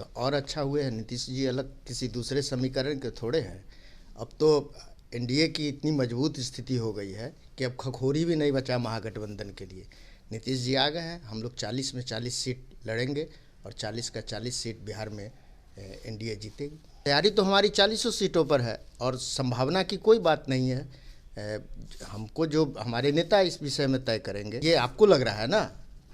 तो और अच्छा हुए हैं नीतीश जी अलग किसी दूसरे समीकरण के थोड़े हैं। अब तो एनडीए की इतनी मजबूत स्थिति हो गई है कि अब खखोरी भी नहीं बचा महागठबंधन के लिए। नीतीश जी आ गए हैं, हम लोग 40 में 40 सीट लड़ेंगे और 40 का 40 सीट बिहार में एनडीए जीतेगी। तैयारी तो हमारी 40 सीटों पर है और संभावना की कोई बात नहीं है। हमको जो हमारे नेता इस विषय में तय करेंगे। ये आपको लग रहा है ना,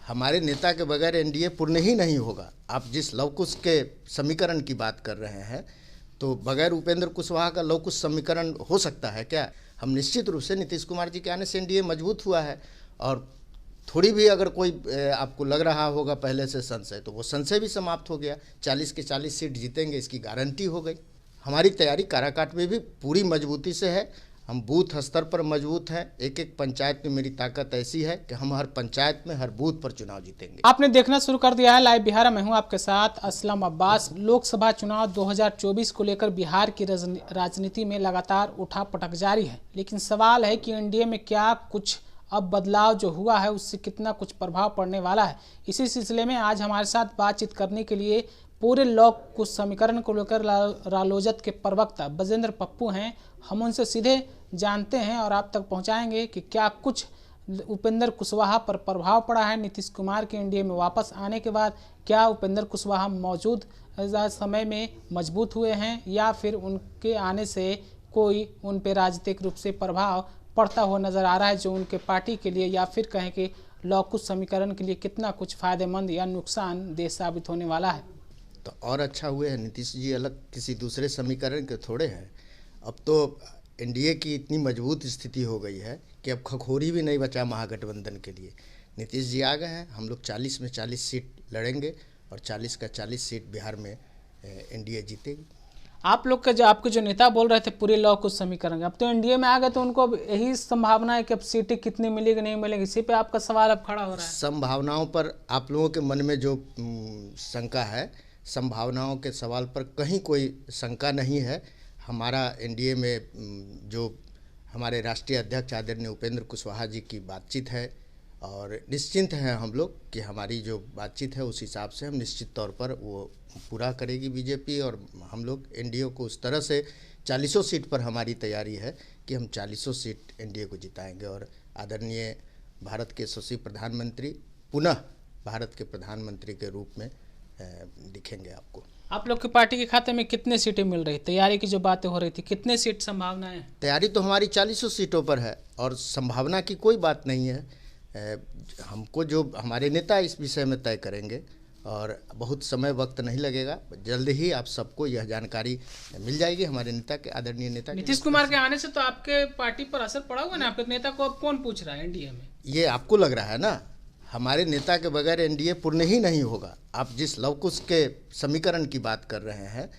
हमारे नेता के बगैर एनडीए पूर्ण ही नहीं होगा। आप जिस लवकुश के समीकरण की बात कर रहे हैं, तो बगैर उपेंद्र कुशवाहा का लवकुश समीकरण हो सकता है क्या? हम निश्चित रूप से नीतीश कुमार जी के आने से एनडीए मजबूत हुआ है। और थोड़ी भी अगर कोई आपको लग रहा होगा पहले से संशय, तो वो संशय भी समाप्त हो गया। 40 के 40 सीट जीतेंगे, इसकी गारंटी हो गई। हमारी तैयारी काराकाट में भी पूरी मजबूती से है। हम बूथ स्तर पर मजबूत हैं। एक एक पंचायत में मेरी ताकत ऐसी है कि हम हर पंचायत में हर बूथ पर चुनाव जीतेंगे। आपने देखना शुरू कर दिया है लाइव बिहार। मैं हूं आपके साथ असलम अब्बास। लोकसभा चुनाव 2024 को लेकर बिहार की राजनीति में लगातार उठापटक जारी है, लेकिन सवाल है कि एनडीए में क्या कुछ अब बदलाव जो हुआ है उससे कितना कुछ प्रभाव पड़ने वाला है। इसी सिलसिले में आज हमारे साथ बातचीत करने के लिए पूरे लॉक कुछ समीकरण को लेकर रालोजत के प्रवक्ता बजेंद्र पप्पू हैं। हम उनसे सीधे जानते हैं और आप तक पहुंचाएंगे कि क्या कुछ उपेंद्र कुशवाहा पर प्रभाव पड़ा है नीतीश कुमार के एनडीए में वापस आने के बाद। क्या उपेंद्र कुशवाहा मौजूद समय में मजबूत हुए हैं या फिर उनके आने से कोई उन पर राजनीतिक रूप से प्रभाव पड़ता हुआ नजर आ रहा है, जो उनके पार्टी के लिए या फिर कहें कि लॉकुश समीकरण के लिए कितना कुछ फायदेमंद या नुकसानदेह साबित होने वाला है। तो और अच्छा हुए हैं नीतीश जी अलग किसी दूसरे समीकरण के थोड़े हैं। अब तो एनडीए की इतनी मजबूत स्थिति हो गई है कि अब खखोरी भी नहीं बचा महागठबंधन के लिए। नीतीश जी आ गए हैं, हम लोग 40 में 40 सीट लड़ेंगे और 40 का 40 सीट बिहार में एनडीए जीतेगी। आप लोग का जो आपके जो नेता बोल रहे थे पूरे लॉकुश समीकरण, अब तो एनडीए में आ गए तो उनको अब यही संभावना है कि अब सीटें कितनी मिलेगी नहीं मिलेगी, इसी पे आपका सवाल अब खड़ा हो रहा है। संभावनाओं पर आप लोगों के मन में जो शंका है, संभावनाओं के सवाल पर कहीं कोई शंका नहीं है। हमारा एनडीए में जो हमारे राष्ट्रीय अध्यक्ष आदरणीय उपेंद्र कुशवाहा जी की बातचीत है और निश्चिंत हैं हम लोग कि हमारी जो बातचीत है उस हिसाब से हम निश्चित तौर पर वो पूरा करेगी बीजेपी। और हम लोग एनडीए को उस तरह से 40 सीट पर हमारी तैयारी है कि हम 40 सीट एनडीए को जिताएंगे और आदरणीय भारत के यशस्वी प्रधानमंत्री पुनः भारत के प्रधानमंत्री के रूप में दिखेंगे आपको। आप लोग की पार्टी के खाते में कितने सीटें मिल रही? तैयारी की जो बातें हो रही थी, कितने सीट संभावना है? तैयारी तो हमारी 40 सीटों पर है और संभावना की कोई बात नहीं है। हमको जो हमारे नेता इस विषय में तय करेंगे और बहुत समय वक्त नहीं लगेगा। जल्द ही आप सबको यह जानकारी मिल जाएगी हमारे नेता के आदरणीय नेता नीतीश कुमार के आने से तो आपके पार्टी पर असर पड़ा हुआ ना। आपके नेता को अब कौन पूछ रहा है एनडीए में? ये आपको लग रहा है ना, हमारे नेता के बगैर एनडीए पूर्ण ही नहीं होगा। आप जिस लवकुश के समीकरण की बात कर रहे हैं,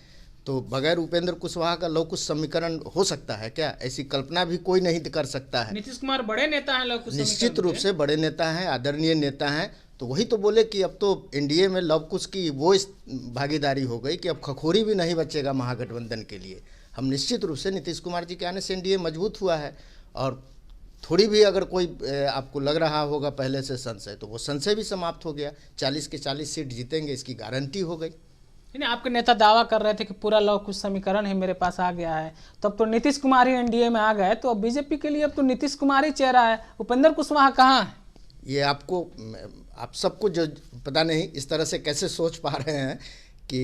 तो बगैर उपेंद्र कुशवाहा का लवकुश समीकरण हो सकता है क्या? ऐसी कल्पना भी कोई नहीं कर सकता है। नीतीश कुमार बड़े नेता हैं, लवकुश निश्चित रूप से बड़े नेता हैं, आदरणीय नेता हैं। तो वही तो बोले कि अब तो एनडीए में लवकुश की वो भागीदारी हो गई कि अब खखोरी भी नहीं बचेगा महागठबंधन के लिए। हम निश्चित रूप से नीतीश कुमार जी के आने से एनडीए मजबूत हुआ है। और थोड़ी भी अगर कोई आपको लग रहा होगा पहले से संशय, तो वो संशय भी समाप्त हो गया। 40 के 40 सीट जीतेंगे, इसकी गारंटी हो गई। आपके नेता दावा कर रहे थे कि पूरा लॉकुश समीकरण ही मेरे पास आ गया है, तो अब तो नीतीश कुमार ही एनडीए में आ गए, तो अब बीजेपी के लिए अब तो नीतीश कुमार ही चेहरा है। उपेंद्र कुशवाहा कहाँ है? ये आप सबको जो पता नहीं इस तरह से कैसे सोच पा रहे हैं कि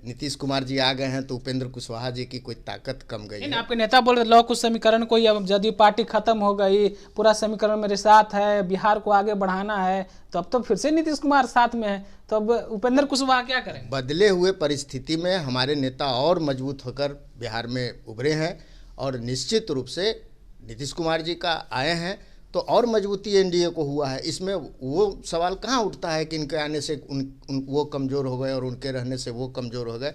नीतीश कुमार जी आ गए हैं तो उपेंद्र कुशवाहा जी की कोई ताकत कम गई है। आपके नेता बोल रहे लॉकुश समीकरण कोई, अब यदि पार्टी खत्म हो गई, पूरा समीकरण मेरे साथ है, बिहार को आगे बढ़ाना है, तो अब तो फिर से नीतीश कुमार साथ में है, तो अब उपेंद्र कुशवाहा क्या करें? बदले हुए परिस्थिति में हमारे नेता और मजबूत होकर बिहार में उभरे हैं और निश्चित रूप से नीतीश कुमार जी का आए हैं तो और मजबूती एनडीए को हुआ है। इसमें वो सवाल कहाँ उठता है कि इनके आने से वो कमज़ोर हो गए और उनके रहने से वो कमज़ोर हो गए।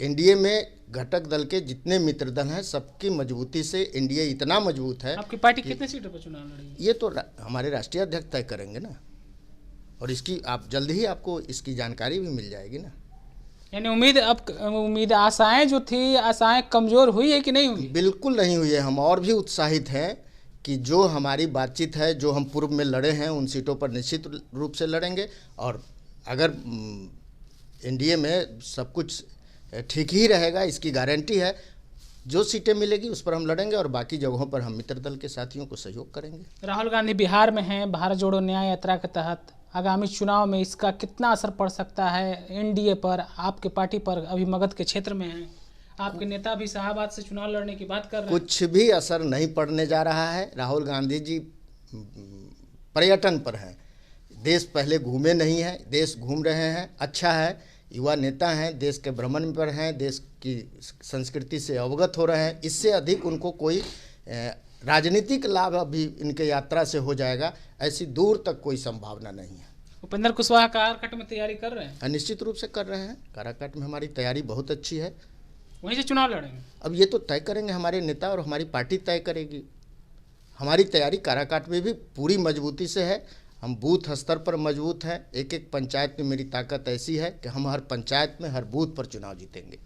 एनडीए में घटक दल के जितने मित्र दल हैं, सबकी मजबूती से एनडीए इतना मजबूत है। आपकी पार्टी कितने सीटों पर चुनाव लड़ेगी? ये तो हमारे राष्ट्रीय अध्यक्ष तय करेंगे ना, और इसकी आप जल्द ही आपको इसकी जानकारी भी मिल जाएगी ना। यानी उम्मीद आशाएं जो थी, आशाएं कमज़ोर हुई है कि नहीं हुई? बिल्कुल नहीं हुई है। हम और भी उत्साहित हैं कि जो हमारी बातचीत है, जो हम पूर्व में लड़े हैं, उन सीटों पर निश्चित रूप से लड़ेंगे। और अगर एनडीए में सब कुछ ठीक ही रहेगा, इसकी गारंटी है। जो सीटें मिलेगी उस पर हम लड़ेंगे और बाकी जगहों पर हम मित्र दल के साथियों को सहयोग करेंगे। राहुल गांधी बिहार में हैं, भारत जोड़ो न्याय यात्रा के तहत आगामी चुनाव में इसका कितना असर पड़ सकता है एनडीए पर, आपके पार्टी पर? अभी मगध के क्षेत्र में हैं, आपके नेता भी शाहबाद से चुनाव लड़ने की बात कर रहे हैं। कुछ भी असर नहीं पड़ने जा रहा है। राहुल गांधी जी पर्यटन पर हैं, देश पहले घूमे नहीं हैं, देश घूम रहे हैं, अच्छा है। युवा नेता हैं, देश के भ्रमण पर हैं, देश की संस्कृति से अवगत हो रहे हैं। इससे अधिक उनको कोई राजनीतिक लाभ अभी इनके यात्रा से हो जाएगा, ऐसी दूर तक कोई संभावना नहीं है। उपेंद्र कुशवाहा काराकाट में तैयारी कर रहे हैं? निश्चित रूप से कर रहे हैं। काराकाट में हमारी तैयारी बहुत अच्छी है, वहीं से चुनाव लड़ेंगे? अब ये तो तय करेंगे हमारे नेता और हमारी पार्टी तय करेगी। हमारी तैयारी काराकाट में भी पूरी मजबूती से है। हम बूथ स्तर पर मजबूत हैं। एक एक पंचायत में मेरी ताकत ऐसी है कि हम हर पंचायत में हर बूथ पर चुनाव जीतेंगे।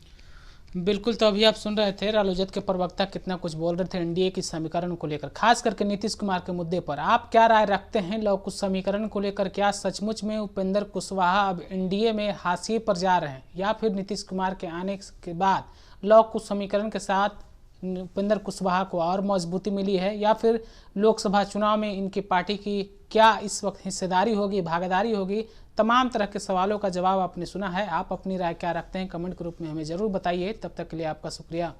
बिल्कुल। तो अभी आप सुन रहे थे रालोजत के प्रवक्ता कितना कुछ बोल रहे थे एनडीए की समीकरण को लेकर, खास करके नीतीश कुमार के मुद्दे पर। आप क्या राय रखते हैं लव कुश समीकरण को लेकर? क्या सचमुच में उपेंद्र कुशवाहा अब एनडीए में हाशिए पर जा रहे हैं, या फिर नीतीश कुमार के आने के बाद लव कुश समीकरण के साथ उपेंद्र कुशवाहा को और मजबूती मिली है, या फिर लोकसभा चुनाव में इनकी पार्टी की क्या इस वक्त हिस्सेदारी होगी, भागीदारी होगी? तमाम तरह के सवालों का जवाब आपने सुना है। आप अपनी राय क्या रखते हैं कमेंट के रूप में हमें ज़रूर बताइए। तब तक के लिए आपका शुक्रिया।